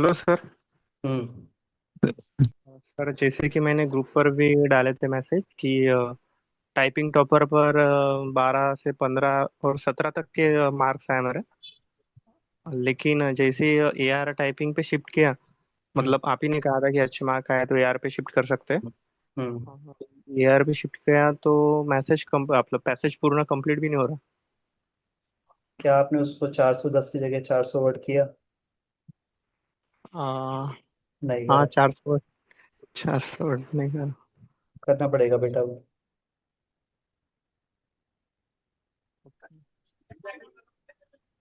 Hello sir. हम्म। Sir जैसे कि मैंने ग्रुप पर भी डाले थे मैसेज कि टाइपिंग टॉपर पर 12 से 15 और 17 तक के मार्क्स आए मेरे। लेकिन जैसे ए आर टाइपिंग पे शिफ्ट किया, हम्म। मतलब आप ही ने कहा था कि अच्छे मार्क आए तो ए आर पे शिफ्ट कर सकते हैं। हम्म। ए आर पे शिफ्ट किया तो मैसेज कम मतलब पैसेज पूर्ण कंप्लीट भी नहीं हो रहा। क्या आपने उसको 410 की जगह 400 वर्ड किया? आ, नहीं हाँ, करा? 400 नहीं कर। करना पड़ेगा बेटा वो।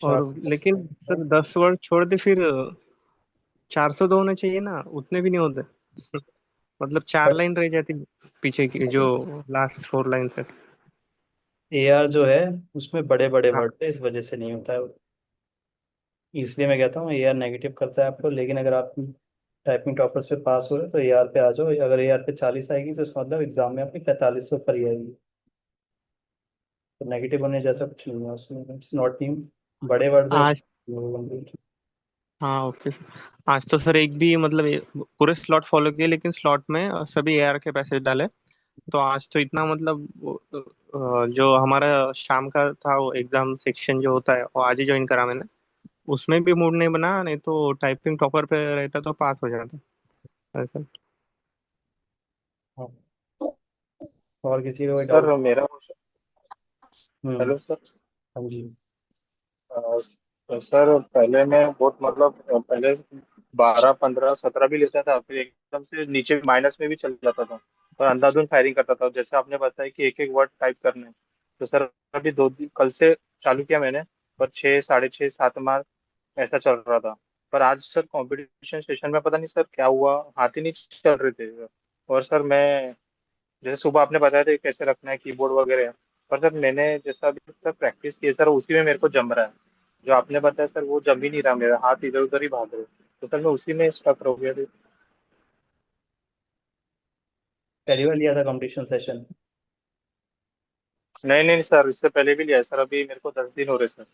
और 410। लेकिन सर 10 वर्ड छोड़ दे फिर 400 तो होने चाहिए ना, उतने भी नहीं होते। मतलब 4 लाइन रह जाती पीछे की, जो लास्ट 4 लाइन है। ए आर जो है उसमें बड़े बड़े हाँ। वर्ड है, इस वजह से नहीं होता है वो। इसलिए मैं कहता हूँ ए आर नेगेटिव करता है आपको, लेकिन अगर आप टाइपिंग टॉपर्स पे पास हो रहे हो तो ए आर पे आ जाओ। अगर ए आर पे 40 आएगी तो इसका मतलब एग्जाम में आपकी 45 से ऊपर ही आएगी। तो नेगेटिव होने जैसा कुछ नहीं है उसमें, इट्स नॉट न्यू। बड़े वर्ड्स है। आज। हाँ, ओके। आज तो सर एक भी मतलब पूरे स्लॉट फॉलो किए, लेकिन स्लॉट में सभी ए आर के पैसेज डाले। तो आज तो इतना मतलब जो हमारा शाम का था वो एग्जाम सेक्शन जो होता है वो आज ही ज्वाइन करा मैंने। उसमें भी मूड नहीं बना, नहीं तो टाइपिंग टॉपर पे रहता तो पास हो जाता ऐसा। हाँ। और किसी का कोई डाउट? सर मेरा हम्म। Hello sir. हाँ जी। सर पहले मैं बहुत मतलब पहले 12 15 17 भी लेता था, फिर एकदम से नीचे माइनस में भी चल जाता था और अंधाधुंध फायरिंग करता था। जैसे आपने बताया कि एक एक वर्ड टाइप करने हैं, तो सर अभी कल से चालू किया मैंने। पर 6 6.5 7 मार्क ऐसा चल रहा था। पर आज सर कंपटीशन सेशन में पता नहीं सर क्या हुआ, हाथ ही नहीं चल रहे थे। और सर मैं जैसे सुबह आपने बताया था कि कैसे रखना है कीबोर्ड वगैरह, पर सर मैंने जैसा अभी तक प्रैक्टिस की है सर, उसी में मेरे को जम रहा है। जो आपने बताया सर वो जम ही नहीं रहा, मेरा हाथ इधर उधर ही भाग रहे। तो सर मैं उसी में स्टक रह गया। पहली बार लिया था कंपटीशन सेशन? नहीं नहीं सर, इससे पहले भी लिया है सर, अभी मेरे को 10 दिन हो रहे सर।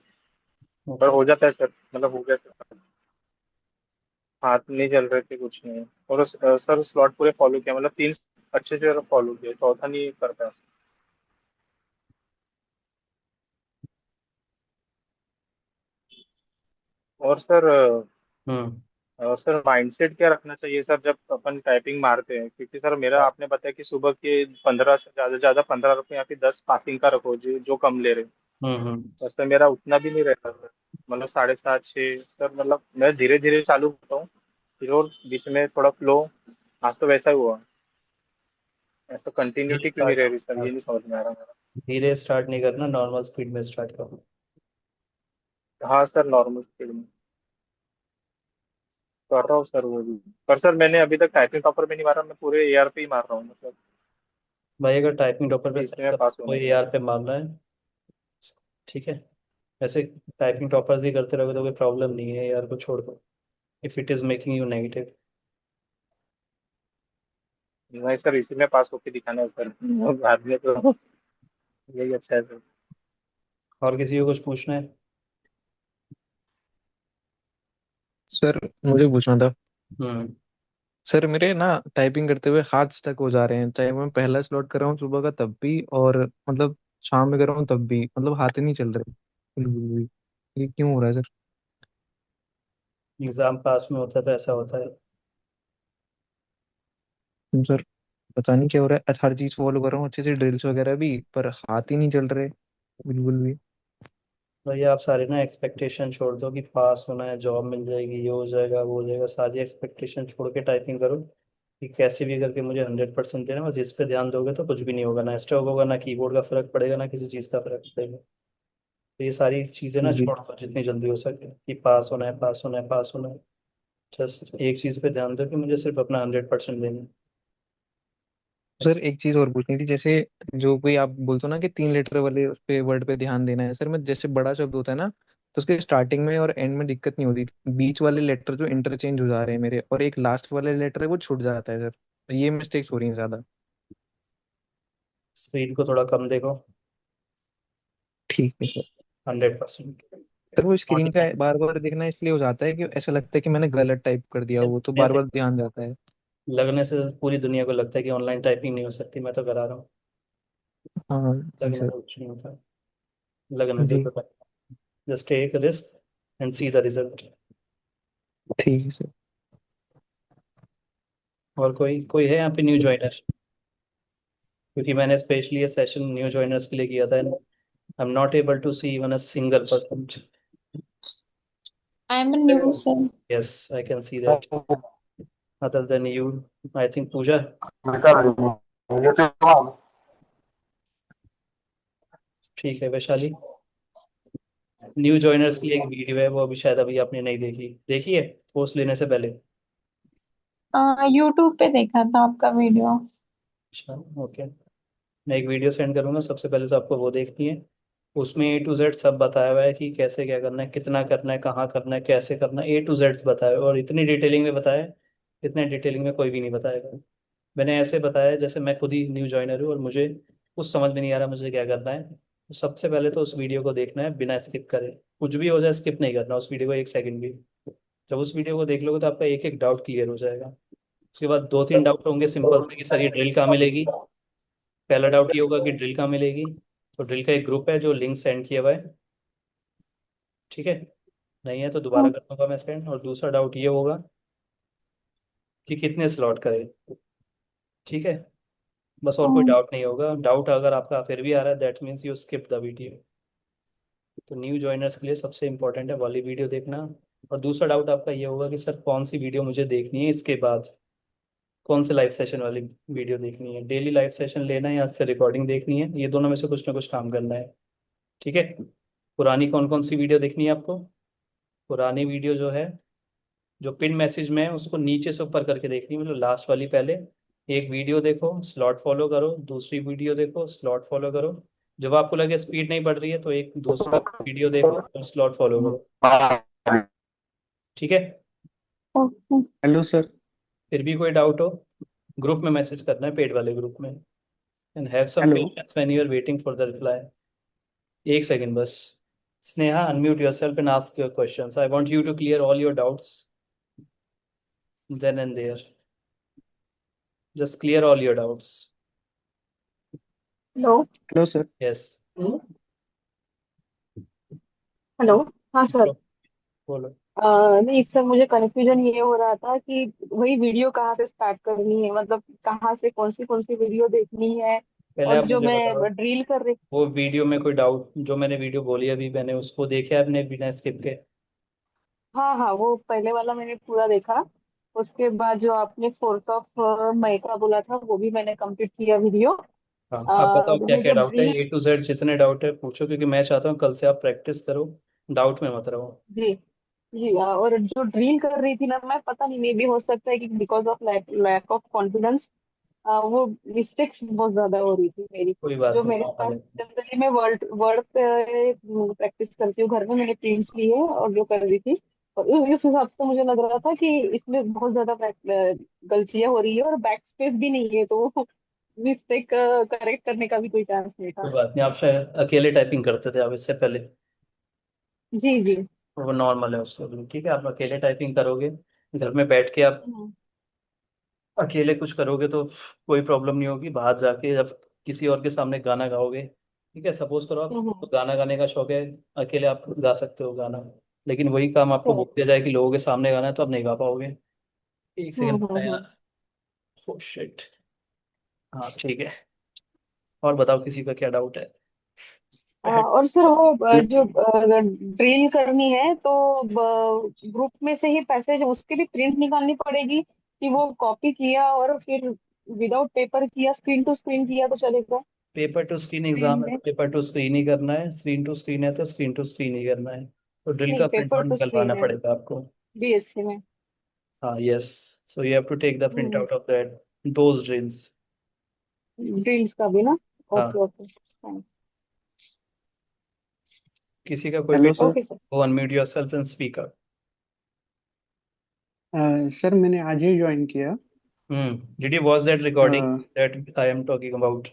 पर ओके। हो जाता है सर, मतलब हो गया सर। हाथ नहीं चल रहे थे, कुछ नहीं। और सर स्लॉट पूरे फॉलो किया, मतलब 3 अच्छे से फॉलो किया, चौथा नहीं कर पाया। और सर हम्म। सर माइंडसेट क्या रखना चाहिए सर जब अपन टाइपिंग मारते हैं? क्योंकि सर मेरा आपने बताया कि सुबह के 15 से ज्यादा 15 रखो या फिर 10 पासिंग का रखो, जो कम ले रहे। हम्म। तो सर मेरा उतना भी नहीं रहता सर, मतलब 7.5 6 सर, मतलब मैं धीरे धीरे चालू करता हूँ, फिर और बीच में थोड़ा फ्लो। आज तो वैसा ही हुआ। ऐसा धीरे कंटिन्यूटी क्यों नहीं स्टार्ट रह रही सर, ये नहीं समझ में आ रहा मेरा। धीरे स्टार्ट नहीं करना, नॉर्मल स्पीड में स्टार्ट करो। हाँ सर, नॉर्मल स्पीड में कर रहा हूँ सर वो भी। पर सर मैंने अभी तक टाइपिंग टॉपर में नहीं मारा, मैं पूरे ए आर पे ही मार रहा हूँ मतलब। भाई अगर टाइपिंग टॉपर पे कि सेट इसी में कर पास तो होना ए है। आर पे मारना है। ठीक है। वैसे टाइपिंग टॉपर्स भी करते रहोगे तो कोई प्रॉब्लम नहीं है यार को छोड़ दो, if it is making you negative. नहीं सर, इसी में पास होके दिखाना है सर, बाद में तो यही अच्छा है सर। और किसी को कुछ पूछना है? सर मुझे पूछना था। हम्म। सर मेरे ना टाइपिंग करते हुए हाथ स्टक हो जा रहे हैं, चाहे मैं पहला स्लॉट कर रहा हूँ सुबह का तब भी, और मतलब शाम में कर रहा हूँ तब भी, मतलब हाथ ही नहीं चल रहे बिल्कुल भी। ये क्यों हो रहा है सर? एग्जाम पास में होता है तो ऐसा होता है। सर पता नहीं क्या हो रहा है, हर चीज फॉलो कर रहा हूँ अच्छे से, ड्रिल्स वगैरह भी, पर हाथ ही नहीं चल रहे बिल्कुल भी। तो ये आप सारे ना एक्सपेक्टेशन छोड़ दो कि पास होना है, जॉब मिल जाएगी, ये हो जाएगा, वो हो जाएगा। सारी एक्सपेक्टेशन छोड़ के टाइपिंग करो कि कैसे भी करके मुझे 100% देना। बस इस पे ध्यान दोगे तो कुछ भी नहीं होगा, ना स्ट्रोक होगा, ना कीबोर्ड का फर्क पड़ेगा, ना किसी चीज़ का फर्क पड़ेगा। तो ये सारी चीज़ें ना जी छोड़ दो जितनी जल्दी हो सके, कि पास होना है, पास होना है, पास होना है। जस्ट एक चीज़ पे ध्यान दो कि मुझे सिर्फ अपना 100% देना है। सर एक चीज और पूछनी थी, जैसे जो कोई आप बोलते हो ना कि 3 लेटर वाले उस पे वर्ड पे ध्यान देना है, सर मैं जैसे बड़ा शब्द होता है ना, तो उसके स्टार्टिंग में और एंड में दिक्कत नहीं होती, बीच वाले लेटर जो इंटरचेंज हो जा रहे हैं मेरे, और एक लास्ट वाले लेटर है वो छूट जाता है सर, ये मिस्टेक्स हो रही हैं ज्यादा। स्क्रीन को थोड़ा कम देखो। ठीक है सर। 100%। सर वो स्क्रीन नोटिफाई का बार बार देखना इसलिए हो जाता है कि ऐसा लगता है कि मैंने गलत टाइप कर दिया, वो तो बार से बार ध्यान जाता है। लगने से पूरी दुनिया को लगता है कि ऑनलाइन टाइपिंग नहीं हो सकती, मैं तो करा रहा हूँ। हाँ जी लगने सर। से कुछ नहीं होता, लगने दो जी तो। Just take risk and see the result. ठीक है सर। और कोई कोई है यहाँ पे न्यू ज्वाइनर? क्योंकि मैंने स्पेशली ये सेशन न्यू ज्वाइनर्स के लिए किया था, and I am not able to see even a single person. I'm a new sir. Yes, I can see that, other than you, I think Pooja. ठीक है Vaishali, new joiners की एक video है, वो अभी शायद अभी आपने नहीं देखी, देखी है पोस्ट लेने से पहले? यूट्यूब पे देखा था आपका वीडियो। अच्छा, ओके। मैं एक वीडियो सेंड करूंगा, सबसे पहले तो आपको वो देखनी है। उसमें A to Z सब बताया हुआ है कि कैसे क्या करना है, कितना करना है, कहाँ करना है, कैसे करना है, A to Z बताया हुआ है, और इतनी डिटेलिंग में बताया है, इतने डिटेलिंग में कोई भी नहीं बताएगा। मैंने ऐसे बताया जैसे मैं खुद ही न्यू ज्वाइनर हूँ और मुझे कुछ समझ में नहीं आ रहा मुझे क्या करना है। तो सबसे पहले तो उस वीडियो को देखना है बिना स्किप करे, कुछ भी हो जाए स्किप नहीं करना उस वीडियो को एक सेकंड भी। जब उस वीडियो को देख लोगे तो आपका एक एक डाउट क्लियर हो जाएगा। उसके बाद दो तीन डाउट होंगे सिंपल से कि सर ये ड्रिल कहाँ मिलेगी। पहला डाउट ये होगा कि ड्रिल कहाँ मिलेगी। तो ड्रिल का एक ग्रुप है जो लिंक सेंड किया हुआ है, ठीक है? नहीं है तो दोबारा कर दूंगा मैं सेंड। और दूसरा डाउट ये होगा कि कितने स्लॉट करें, ठीक है? बस और कोई डाउट नहीं होगा। डाउट अगर आपका फिर भी आ रहा है, that means you skip the video. तो न्यू ज्वाइनर्स के लिए सबसे इंपॉर्टेंट है वाली वीडियो देखना। और दूसरा डाउट आपका ये होगा कि सर कौन सी वीडियो मुझे देखनी है इसके बाद, कौन से लाइव सेशन वाली वीडियो देखनी है, डेली लाइव सेशन लेना है या फिर रिकॉर्डिंग देखनी है, ये दोनों में से कुछ ना कुछ काम करना है, ठीक है? पुरानी कौन कौन सी वीडियो देखनी है आपको? पुरानी वीडियो जो है, जो पिन मैसेज में है उसको नीचे से ऊपर करके देखनी है, मतलब लास्ट वाली पहले। एक वीडियो देखो स्लॉट फॉलो करो, दूसरी वीडियो देखो स्लॉट फॉलो करो। जब आपको लगे स्पीड नहीं बढ़ रही है तो एक दूसरा वीडियो देखो और स्लॉट फॉलो करो, ठीक है? ओके। Hello sir. फिर भी कोई डाउट हो, ग्रुप में मैसेज करना है, पेड वाले ग्रुप में। And have some hello. Patience when you are waiting for the reply. एक सेकंड बस। Sneha, unmute yourself and ask your questions, I want you to clear all your doubts then and there. Just clear all your doubts. Hello. Hello sir. Yes, hello. हाँ sir. बोलो। नहीं sir, मुझे confusion ये हो रहा था कि वही वीडियो कहाँ से स्टार्ट करनी है, मतलब कहाँ से कौन सी वीडियो देखनी है। पहले और आप जो मुझे बताओ, मैं ड्रिल कर रही। वो वीडियो में कोई डाउट जो मैंने वीडियो बोली अभी, मैंने उसको देखा है आपने बिना स्किप के? हाँ हाँ, वो पहले वाला मैंने पूरा देखा। उसके बाद जो आपने 4 मई का बोला था वो भी मैंने कंप्लीट किया वीडियो। हाँ, आप बताओ क्या वो क्या जो डाउट है, ड्रिल। A to Z जितने डाउट है पूछो, क्योंकि मैं चाहता हूँ कल से आप प्रैक्टिस करो, डाउट में मत रहो। जी जी। और जो ड्रिल कर रही थी ना मैं, पता नहीं मे भी हो सकता है कि because of lack of confidence वो मिस्टेक्स बहुत ज्यादा हो रही थी मेरी। कोई बात जो नहीं, मेरे नॉर्मल पास है। जनरली मैं वर्ड वर्ड पे प्रैक्टिस करती हूँ घर में, मैंने प्रिंट्स लिए और जो कर रही थी। और उस हिसाब से मुझे लग रहा था कि इसमें बहुत ज्यादा गलतियां हो रही है और बैक स्पेस भी नहीं है, तो मिस्टेक करेक्ट करने का भी कोई चांस नहीं कोई था। बात नहीं, आप शायद अकेले टाइपिंग करते थे आप इससे पहले, जी जी। वो नॉर्मल है उसको भी, ठीक है? आप अकेले टाइपिंग करोगे, घर में बैठ के आप हम्म अकेले कुछ करोगे तो कोई प्रॉब्लम नहीं होगी। बाहर जाके जब किसी और के सामने गाना गाओगे, ठीक है, सपोज करो आप हम्म। तो गाना गाने का शौक है, अकेले आप गा सकते हो गाना, लेकिन वही काम आपको बोल करेक्ट। दिया जाए कि लोगों के सामने गाना है तो आप नहीं गा पाओगे। एक सेकंड हम्म। यार, ओ शिट। हाँ ठीक है, और बताओ किसी का क्या डाउट है? और सर वो जो ड्रिल करनी है तो ग्रुप में से ही पैसेज उसके भी प्रिंट निकालनी पड़ेगी कि वो कॉपी किया और फिर विदाउट पेपर किया, स्क्रीन टू स्क्रीन किया तो चलेगा? Paper two screen drill exam है में। तो पेपर टू स्क्रीन ही करना है, स्क्रीन टू स्क्रीन है तो स्क्रीन टू स्क्रीन ही करना है। तो ड्रिल नहीं, का प्रिंट पेपर आउट टू निकलवाना स्क्रीन है पड़ेगा आपको। BSc में। हाँ yes, so you have to take the print hmm. Out of that, those drills. Drills का भी ना? ओके हाँ, ओके फाइन। किसी का कोई भी हेलो सर। Okay sir. वो unmute yourself and speak up. Sir मैंने आज ही ज्वाइन किया। Did you watch that recording uh, that I am talking about?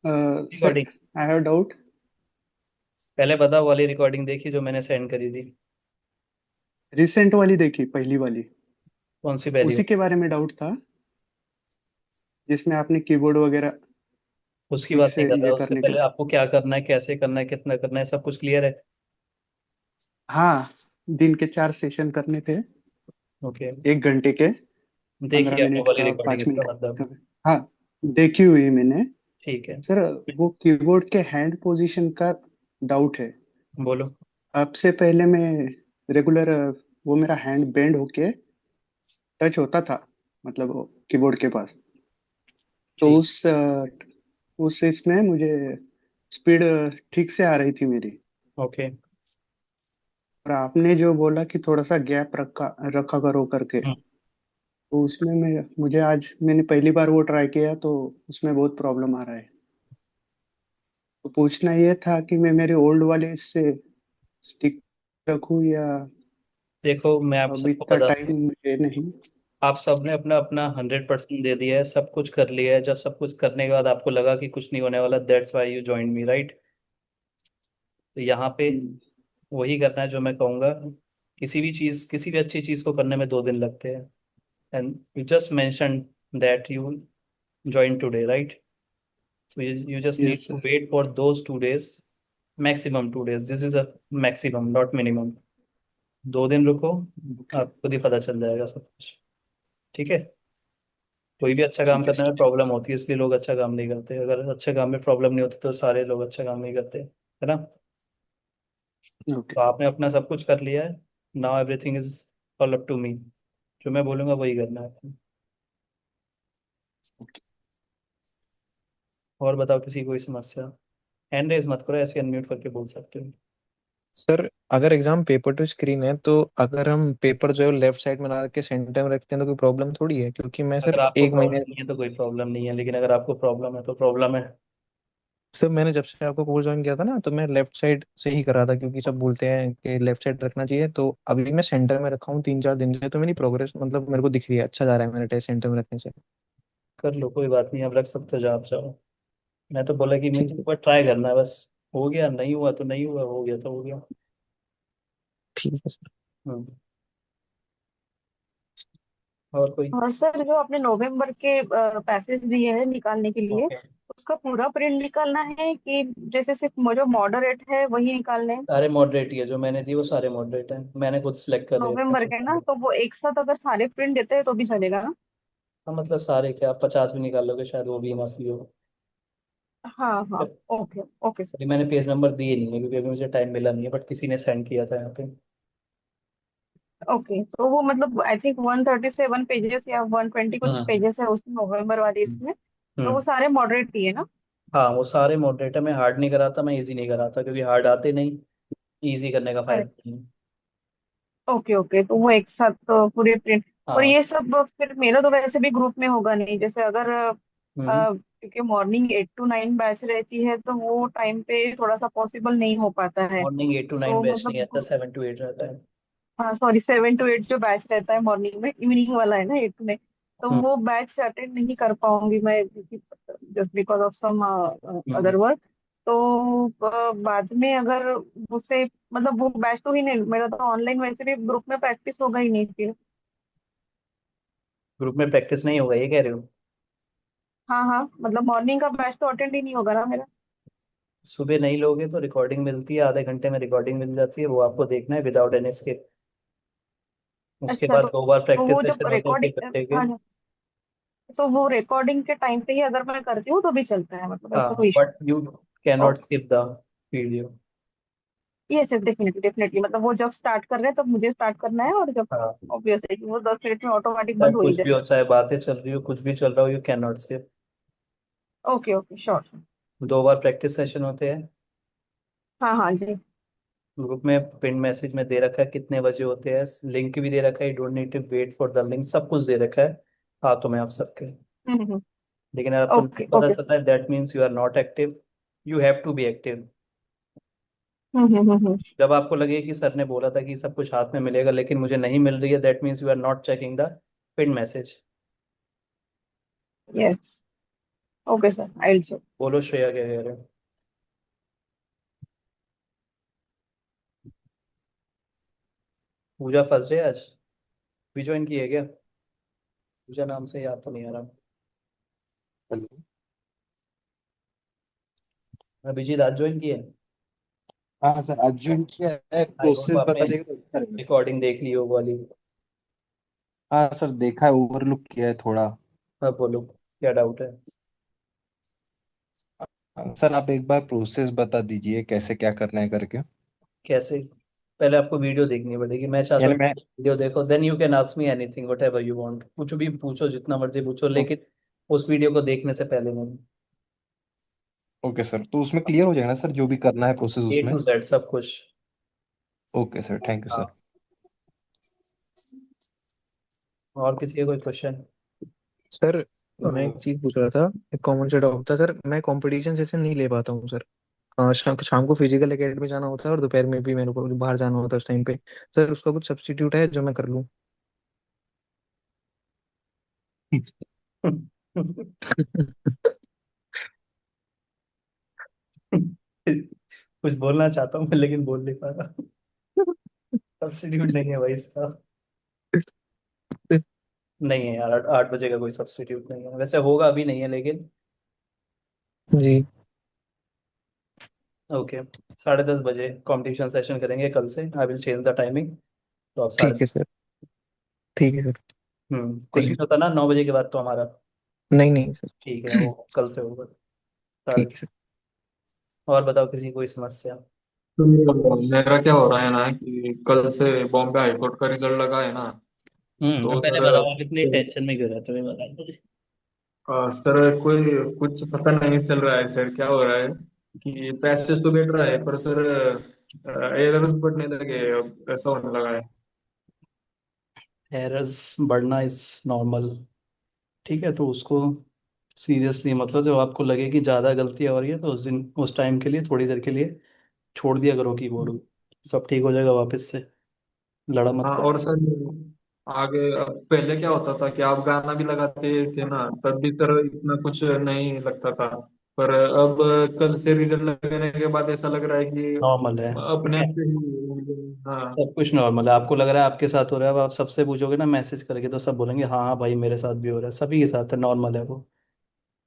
Sir recording, I have doubt. पहले बताओ, वाली रिकॉर्डिंग देखी जो मैंने सेंड करी थी? रिसेंट वाली देखी, पहली वाली। कौन सी पहली उसी हो? के बारे में डाउट था, जिसमें आपने कीबोर्ड वगैरह उसकी ठीक बात से नहीं कर रहा, ये उससे करने के। पहले आपको क्या करना है, कैसे करना है, कितना करना है, सब कुछ क्लियर है? हाँ, दिन के 4 सेशन करने थे, ओके। 1 घंटे के, पंद्रह देखिए आपने मिनट वाली का, रिकॉर्डिंग, 5 मिनट इसका मतलब। का। हाँ, देखी हुई मैंने। ठीक है। सर, वो कीबोर्ड के हैंड पोजीशन का डाउट है। बोलो। आपसे पहले मैं रेगुलर, वो मेरा हैंड बेंड होके टच होता था, मतलब कीबोर्ड के पास। तो ठीक। उस इसमें मुझे स्पीड ठीक से आ रही थी मेरी। ओके। और आपने जो बोला कि थोड़ा सा गैप रखा रखा करो करके, हम्म, तो उसमें मुझे आज मैंने पहली बार वो ट्राई किया, तो उसमें बहुत प्रॉब्लम आ रहा है। तो पूछना ये था कि मैं मेरे ओल्ड वाले से स्टिक रखूँ, या देखो मैं आप अब सबको इतना बताता टाइम हूँ। मुझे नहीं। आप सबने अपना अपना 100% दे दिया है, सब कुछ कर लिया है। जब सब कुछ करने के बाद आपको लगा कि कुछ नहीं होने वाला, that's why you join me, right? तो यहाँ पे वही करना है जो मैं कहूँगा। किसी भी चीज़, किसी भी अच्छी चीज़ को करने में 2 दिन लगते हैं। And you just mention that you join today, right? So you just need yes to sir. wait for those 2 days, maximum 2 days. This is a maximum, not minimum. 2 दिन रुको, ओके। आपको खुद ही पता चल जाएगा सब कुछ। ठीक है? कोई भी अच्छा काम ठीक है करने सर, में प्रॉब्लम होती है, इसलिए लोग अच्छा काम नहीं करते। अगर अच्छे काम में प्रॉब्लम नहीं होती तो सारे लोग अच्छा काम नहीं करते, है ना? ओके। तो आपने अपना सब कुछ कर लिया है। Now everything is all up to me. जो मैं बोलूंगा वही करना है आपको। और बताओ, किसी की कोई समस्या? हैंड रेज मत करो, ऐसे अनम्यूट करके बोल सकते हो। सर अगर एग्जाम पेपर टू स्क्रीन है तो अगर हम पेपर जो है लेफ्ट साइड में ला के सेंटर में रखते हैं तो कोई प्रॉब्लम थोड़ी है, क्योंकि मैं अगर सर आपको एक प्रॉब्लम महीने नहीं है तो कोई प्रॉब्लम नहीं है, लेकिन अगर आपको प्रॉब्लम है तो प्रॉब्लम है। सर मैंने जब से आपको कोर्स ज्वाइन किया था ना तो मैं लेफ्ट साइड से ही कर रहा था, क्योंकि सब बोलते हैं कि लेफ्ट साइड रखना चाहिए। तो अभी मैं सेंटर में रखा हूँ 3-4 दिन से, तो मेरी प्रोग्रेस मतलब मेरे को दिख रही है, अच्छा जा रहा है मेरा टेस्ट सेंटर में रखने से। कर लो, कोई बात नहीं, आप रख सकते हो जहाँ आप चाहो। मैं तो बोला कि ठीक मुझे है। एक बार ट्राई करना है बस। हो गया, नहीं हुआ तो नहीं हुआ, हो गया तो हो गया। ठीक है सर। हम्म। और कोई? हाँ सर, जो आपने नवंबर के पैसेज दिए हैं निकालने के लिए, ओके। उसका पूरा प्रिंट निकालना है कि जैसे सिर्फ जो मॉडरेट है वही निकालने हैं? सारे मॉडरेट ही है, जो मैंने दी वो सारे मॉडरेट हैं, मैंने खुद सिलेक्ट कर नवंबर के ना, रखे। तो वो एक साथ अगर सारे प्रिंट देते हैं तो भी चलेगा ना? हाँ मतलब सारे क्या, आप 50 भी निकाल लोगे शायद, वो भी इनफ ही हो। हाँ हाँ। Okay okay sir. अभी मैंने पेज नंबर दिए नहीं है क्योंकि अभी मुझे टाइम मिला नहीं है, बट किसी ने सेंड किया था यहाँ पे। ओके, तो वो मतलब आई थिंक 137 पेजेस या 120 कुछ हम्म। पेजेस है उस नवंबर वाली इसमें। तो वो हम्म। सारे मॉडरेट ही है ना? हाँ वो सारे मॉडरेट है। मैं हार्ड नहीं कराता, मैं इजी नहीं कराता, क्योंकि हार्ड आते नहीं, इजी करने का फायदा नहीं है। ओके ओके, तो वो एक साथ तो पूरे प्रिंट। और हाँ। ये सब फिर मेरा तो वैसे भी ग्रुप में होगा नहीं, जैसे अगर हम्म। क्योंकि मॉर्निंग 8 to 9 बैच रहती है, तो वो टाइम पे थोड़ा सा पॉसिबल नहीं हो पाता है। मॉर्निंग 8 to 9 तो बैच नहीं आता, मतलब 7 to 8 रहता है। हाँ सॉरी, 7 to 8 जो बैच रहता है मॉर्निंग में, इवनिंग वाला है ना 8 में। तो हम्म। वो बैच अटेंड नहीं कर पाऊंगी मैं, just because of some hmm. Other work. तो बाद में अगर उसे, मतलब वो बैच तो ही नहीं, मेरा तो ऑनलाइन वैसे भी ग्रुप में प्रैक्टिस होगा ही नहीं फिर। ग्रुप में प्रैक्टिस नहीं होगा ये कह रहे हो? हाँ हाँ, मतलब मॉर्निंग का बैच तो अटेंड ही नहीं होगा ना मेरा। सुबह नहीं लोगे तो रिकॉर्डिंग मिलती है, आधे घंटे में रिकॉर्डिंग मिल जाती है, वो आपको देखना है विदाउट एनी स्किप। उसके अच्छा, बाद 2 बार तो प्रैक्टिस वो जब सेशन होते हैं एक रिकॉर्डिंग, घंटे के। हाँ, तो वो रिकॉर्डिंग के टाइम पे ही अगर मैं करती हूँ तो भी चलता है, मतलब ऐसा हाँ कोई issue? But you can not skip the video. Yes yes, definitely definitely, मतलब वो जब स्टार्ट कर रहे हैं तब मुझे स्टार्ट करना है, और जब हाँ, ऑब्वियस है कि वो 10 मिनट में ऑटोमेटिक चाहे बंद हो ही कुछ भी हो, जाएगा। चाहे बातें चल रही हो, कुछ भी चल रहा हो, you can not skip. Okay okay, sure. 2 bar practice session होते हैं। हाँ हाँ जी। ग्रुप में पिन मैसेज में दे रखा है कितने बजे होते हैं, लिंक भी दे रखा है, don't need to wait for the link, सब कुछ दे रखा है हाथों में आप सबके। हम्म। लेकिन अगर आपको ओके नहीं पता ओके चल सर। रहा है, that means you are not active. You have to be active. Hmm. जब आपको लगे कि सर ने बोला था कि सब कुछ हाथ में मिलेगा लेकिन मुझे नहीं मिल रही है, that means you are not checking the pin message. Yes. Okay sir, I will check. बोलो श्रेया, क्या कह रहे हो? पूजा फर्स्ट डे आज भी ज्वाइन की है क्या? पूजा नाम से याद तो नहीं आ रहा। हेलो। अभिजीत आज ज्वाइन की है? हाँ सर, अर्जुन किया है, आई होप प्रोसेस आपने बता देगा तो अच्छा रहेगा। रिकॉर्डिंग देख ली हो वो वाली। हाँ सर, देखा है, ओवरलुक किया है थोड़ा। अब बोलो क्या डाउट है? सर आप एक बार प्रोसेस बता दीजिए कैसे क्या करना है करके। कैसे? पहले आपको वीडियो देखनी पड़ेगी। मैं चाहता यानी हूँ मैं वीडियो देखो, then you can ask me anything whatever you want, कुछ भी पूछो, जितना मर्जी पूछो, लेकिन उस वीडियो को देखने से पहले नहीं। ओके सर, तो उसमें क्लियर हो जाएगा ना सर जो भी करना है प्रोसेस ए उसमें। टू जेड सब कुछ। Okay sir, thank you sir. हाँ। और किसी का कोई क्वेश्चन? सर मैं एक तो चीज पूछ रहा था, एक कॉमन सा डाउट था सर। मैं कंपटीशन सेशन नहीं ले पाता हूँ सर। शाम को फिजिकल एकेडमी जाना होता है और दोपहर में भी मेरे को बाहर जाना होता है उस टाइम पे। सर उसका कुछ सब्स्टिट्यूट है जो मैं कर लूँ? कुछ बोलना चाहता हूँ मैं, लेकिन बोल नहीं पा रहा। सब्स्टिट्यूट नहीं है भाई इसका। नहीं है यार, 8 बजे का कोई सब्स्टिट्यूट नहीं है, वैसे होगा अभी नहीं है लेकिन। जी। ओके। 10:30 बजे कंपटीशन सेशन करेंगे कल से। I will change the timing. तो आप साढ़े। ठीक है सर। ठीक है सर। कुछ नहीं थैंक होता ना 9 बजे के बाद तो हमारा। यू। नहीं नहीं सर। ठीक है, वो कल से होगा। साढ़े। ठीक है सर। और बताओ किसी की कोई समस्या? तो मेरा क्या हो रहा है ना कि कल से बॉम्बे हाई कोर्ट का रिजल्ट लगा है ना। तो पहले सर बताओ आप इतनी टेंशन में क्यों रहते हो, ये बताओ। सर कोई कुछ पता नहीं चल रहा है सर, क्या हो रहा है कि पैसेज तो बैठ रहा है पर सर एरर्स बढ़ने लगे, अब ऐसा होने लगा है। एरर्स बढ़ना इज नॉर्मल। ठीक है, तो उसको सीरियसली, मतलब जब आपको लगे कि ज़्यादा गलतियाँ हो रही है तो उस दिन उस टाइम के लिए, थोड़ी देर के लिए छोड़ दिया करो कीबोर्ड को। सब ठीक हो जाएगा वापस से। लड़ा मत हाँ करो। और सर आगे अब पहले क्या होता था कि आप गाना भी लगाते थे ना, तब भी सर इतना कुछ नहीं लगता था। पर अब कल से रिजल्ट लगने के बाद ऐसा लग रहा है कि नॉर्मल है, ठीक अपने है। आप से ही। हाँ। सब कुछ नॉर्मल है, आपको लग रहा है आपके साथ हो रहा है। अब आप सबसे पूछोगे ना मैसेज करके तो सब बोलेंगे हाँ हाँ भाई मेरे साथ भी हो रहा है, सभी के साथ है, नॉर्मल है वो।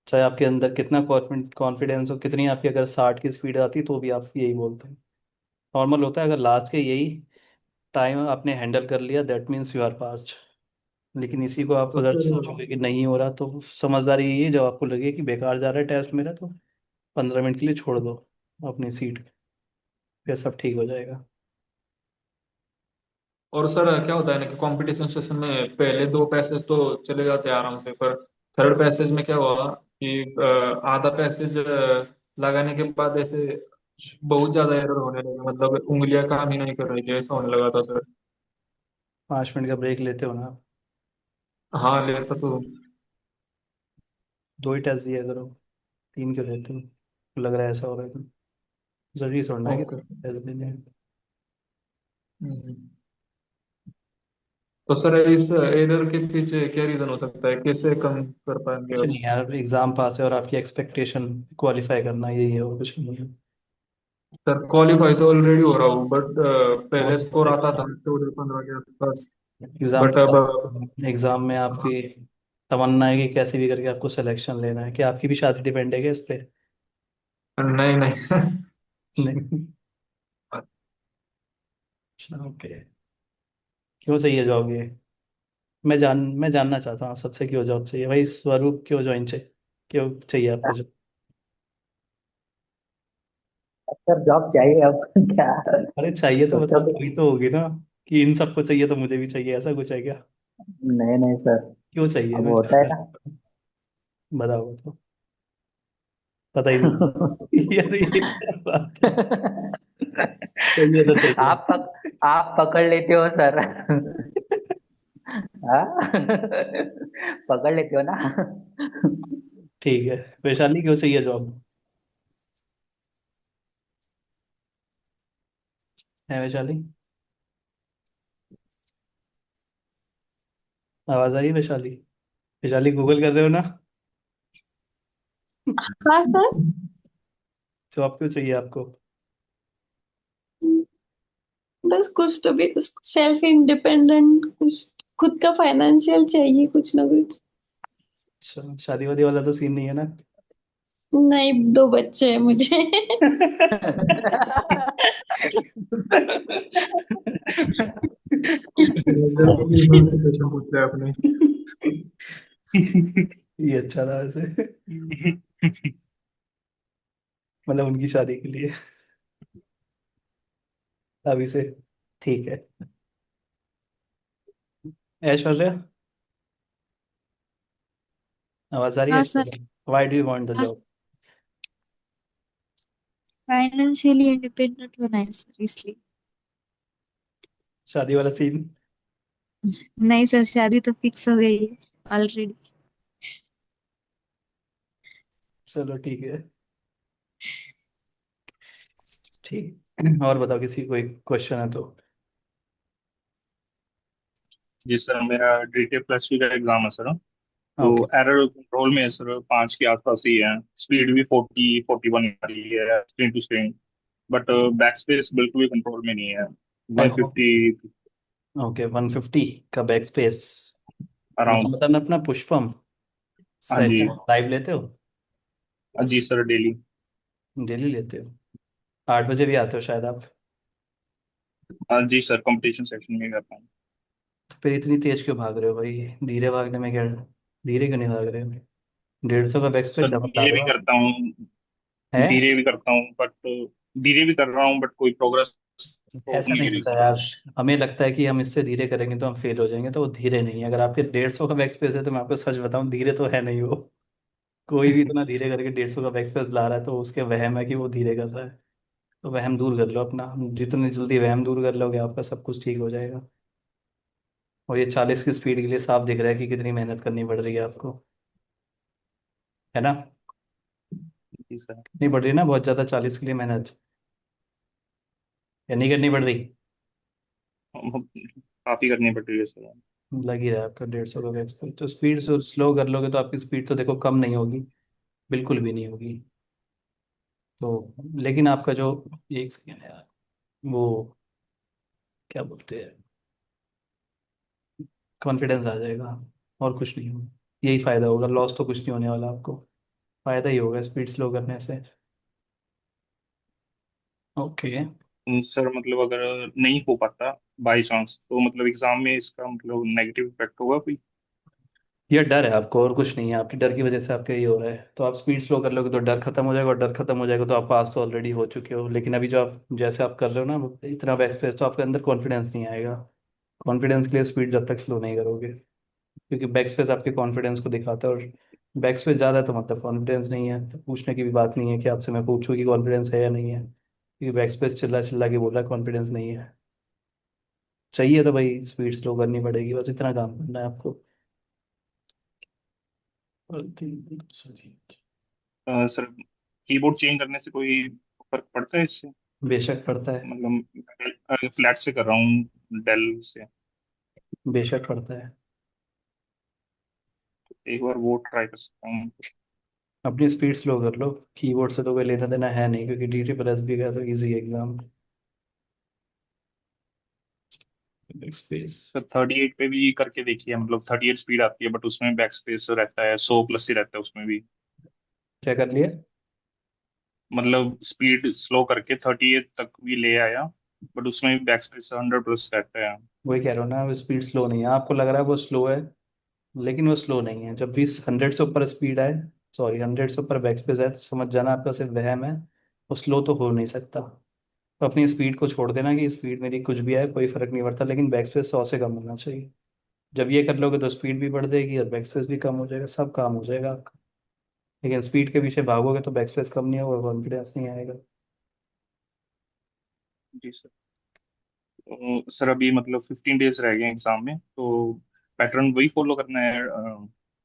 चाहे आपके अंदर कितना कॉन्फिडेंस हो, कितनी आपकी अगर 60 की स्पीड आती तो भी आप यही बोलते हैं। नॉर्मल होता है। अगर लास्ट के यही टाइम आपने हैंडल कर लिया, that means you are passed. लेकिन इसी को आप तो अगर सर सोचोगे कि नहीं हो रहा तो समझदारी यही है, जब आपको लगे कि बेकार जा रहा है टेस्ट मेरा, तो 15 मिनट के लिए छोड़ दो अपनी सीट। फिर सब ठीक हो जाएगा। और सर क्या होता है ना कि कंपटीशन सेशन में पहले दो पैसेज तो चले जाते हैं आराम से, पर थर्ड पैसेज में क्या हुआ कि आधा पैसेज लगाने के बाद ऐसे बहुत ज्यादा एरर होने लगे, मतलब उंगलियां काम ही नहीं कर रही थी, ऐसा होने लगा था सर। 5 मिनट का ब्रेक लेते हो ना? हाँ लेता तो। 2 ही टेस्ट दिया करो, 3 क्यों लेते हो? लग रहा है ऐसा हो रहा है तो जरूरी छोड़ना है कि ओके। टेस्ट देने हैं। हम्म। तो सर इस एरर के पीछे क्या रीजन हो सकता है, कैसे कम कर पाएंगे कुछ अब? नहीं यार, एग्जाम पास है और आपकी एक्सपेक्टेशन क्वालिफाई करना, यही है और कुछ नहीं है। सर क्वालिफाई तो ऑलरेडी हो रहा हूँ, बट बहुत पहले स्कोर आता था 14-15 के आसपास। एग्जाम बट के अब बाद एग्जाम में आपकी तमन्ना है कि कैसे भी करके आपको सिलेक्शन लेना है। कि आपकी भी शादी डिपेंड है क्या इस पे? नहीं नहीं। नहीं। अच्छा, ओके। क्यों चाहिए जॉब ये? मैं जानना चाहता हूँ सबसे, क्यों जॉब चाहिए भाई? स्वरूप क्यों ज्वाइन चाहिए? क्यों चाहिए आपको जॉब? सर जॉब चाहिए अब क्या। अरे चाहिए तो सोचो बताओ, कि कोई तो होगी ना कि इन सबको चाहिए तो मुझे भी चाहिए, ऐसा कुछ है क्या? नहीं नहीं सर, क्यों चाहिए, अब मैं होता है जानना ना। चाहता हूँ। बताओ बताओ। पता ही नहीं। यार ये क्या बात है? चाहिए तो चाहिए। आप पकड़ लेते हो सर। हाँ? पकड़ लेते हो ना। ठीक है। वैशाली क्यों चाहिए जॉब? है वैशाली? आवाज आ रही है वैशाली? वैशाली गूगल कर रहे हो ना? हाँ सर। जॉब क्यों चाहिए आपको? बस कुछ तो भी सेल्फ इंडिपेंडेंट, कुछ खुद का फाइनेंशियल चाहिए, कुछ ना कुछ। शादी वादी वाला तो सीन नहीं है ना? नहीं, 2 बच्चे हैं मुझे। क्वेश्चन पूछ रहे हैं आपने। ये अच्छा था वैसे, मतलब उनकी शादी के लिए अभी से। ठीक है। ऐश्वर्या, आवाज आ रही है हाँ sir. Aishwarya? Why do you want the हाँ, जॉब? फाइनेंशियली इंडिपेंडेंट होना है सर, इसलिए। शादी वाला सीन? नहीं सर, शादी तो फिक्स हो गई है ऑलरेडी। चलो ठीक है। ठीक, और बताओ, किसी कोई क्वेश्चन है तो? जी सर, मेरा डीटे प्लस का एग्जाम है सर। तो ओके। एरर कंट्रोल में है सर, 5 के आसपास ही है। स्पीड भी 40 41 आ रही है screen to screen. But backspace बिल्कुल भी कंट्रोल में नहीं है। 150 ओके, 150 का बैक स्पेस। अराउंड। बटन अपना पुष्पम हाँ जी। सेशन लाइव लेते हो? जी सर, डेली। डेली लेते हो? 8 बजे भी आते हो शायद आप? हाँ जी सर, कंपटीशन सेक्शन में करता हूँ। तो फिर इतनी तेज क्यों भाग रहे हो भाई? धीरे भागने में क्या, धीरे क्यों नहीं भाग रहे हो? 150 का बैक स्पेस सर डबल ला धीरे रहे भी हो आप। करता हूँ। है? धीरे भी करता हूँ बट धीरे भी कर रहा हूँ, बट कोई प्रोग्रेस हो ऐसा नहीं नहीं रही होता सर। यार। हमें लगता है कि हम इससे धीरे करेंगे तो हम फेल हो जाएंगे, तो वो धीरे नहीं है। अगर आपके 150 का बैक स्पेस है तो मैं आपको सच बताऊं, धीरे तो है नहीं वो। कोई भी इतना धीरे करके 150 का बैक स्पेस ला रहा है तो उसके वहम है कि वो धीरे कर रहा है। तो वहम दूर कर लो अपना। जितनी जल्दी वहम दूर कर लोगे आपका सब कुछ ठीक हो जाएगा। और ये 40 की स्पीड के लिए साफ दिख रहा है कि कितनी मेहनत करनी पड़ रही है आपको, है ना? जी सर। नहीं पड़ रही ना बहुत ज़्यादा 40 के लिए मेहनत? या नहीं करनी पड़ रही? काफी करनी पड़ रही है सर। लग ही रहा है आपका 150 का बैक स्पेस। तो स्पीड स्लो कर लोगे तो आपकी स्पीड तो देखो कम नहीं होगी, बिल्कुल भी नहीं होगी। तो लेकिन आपका जो, एक सेकेंड यार, वो क्या बोलते हैं, कॉन्फिडेंस आ जाएगा, और कुछ नहीं होगा। यही फायदा होगा, लॉस तो कुछ नहीं होने वाला आपको। फायदा ही होगा स्पीड स्लो करने से। ओके। सर मतलब अगर नहीं हो पाता बाई चांस, तो मतलब एग्जाम में इसका मतलब नेगेटिव इफेक्ट होगा कोई? ये डर है आपको, और कुछ नहीं है। आपके डर की वजह से आपका ये हो रहा है। तो आप स्पीड स्लो कर लोगे तो डर खत्म हो जाएगा, और डर खत्म हो जाएगा तो आप पास तो ऑलरेडी हो चुके हो। लेकिन अभी जो आप जैसे आप कर रहे हो ना, इतना बैक स्पेस, तो आपके अंदर कॉन्फिडेंस नहीं आएगा। कॉन्फिडेंस के लिए स्पीड जब तक स्लो नहीं करोगे, क्योंकि बैक स्पेस आपके कॉन्फिडेंस को दिखाता है। और बैक स्पेस ज़्यादा है तो मतलब कॉन्फिडेंस नहीं है, तो पूछने की भी बात नहीं है कि आपसे मैं पूछूं कि कॉन्फिडेंस है या नहीं है। क्योंकि बैक स्पेस चिल्ला चिल्ला के बोल रहा है कॉन्फिडेंस नहीं है। चाहिए तो भाई स्पीड स्लो करनी पड़ेगी, बस इतना काम करना है आपको। सर कीबोर्ड चेंज करने से कोई फर्क पड़ता है इससे? बेशक पड़ता है। मतलब फ्लैट से कर रहा हूँ, डेल से। बेशक पड़ता है। एक बार वो ट्राई कर सकता हूँ। अपनी स्पीड स्लो कर लो, कीबोर्ड से तो कोई लेना देना है नहीं, क्योंकि डी टी प्लस भी का तो इजी एग्जाम। स्पेस। सर 38 पे भी करके देखिए, मतलब 38 स्पीड आती है बट उसमें बैक स्पेस रहता है 100 प्लस ही रहता है उसमें भी। क्या कर लिया? मतलब स्पीड स्लो करके 38 तक भी ले आया, बट उसमें भी बैक स्पेस 100 प्लस रहता है। वही कह रहा हूँ ना, वो स्पीड स्लो नहीं है। आपको लग रहा है वो स्लो है, लेकिन वो स्लो नहीं है। जब भी 100 से ऊपर स्पीड आए, सॉरी 100 से ऊपर बैक स्पेस है, तो समझ जाना आपका सिर्फ वहम है। वो स्लो तो हो नहीं सकता। तो अपनी स्पीड को छोड़ देना कि स्पीड मेरी कुछ भी आए कोई फर्क नहीं पड़ता, लेकिन बैक स्पेस 100 से कम होना चाहिए। जब ये कर लोगे तो स्पीड भी बढ़ जाएगी और बैक स्पेस भी कम हो जाएगा, सब काम हो जाएगा आपका। लेकिन स्पीड के पीछे भागोगे तो बैक स्पेस कम नहीं होगा, कॉन्फिडेंस नहीं आएगा। जी सर। तो सर अभी मतलब 15 डेज रह गए एग्जाम में, तो पैटर्न वही फॉलो करना है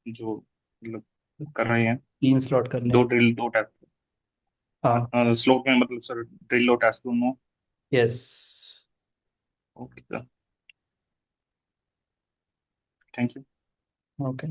जो मतलब कर रहे हैं? 3 स्लॉट करने दो हैं। ड्रिल दो टेस्ट? हाँ। स्लोट में मतलब सर ड्रिल और टेस्ट दोनों? Yes. Okay sir, thank you. Okay.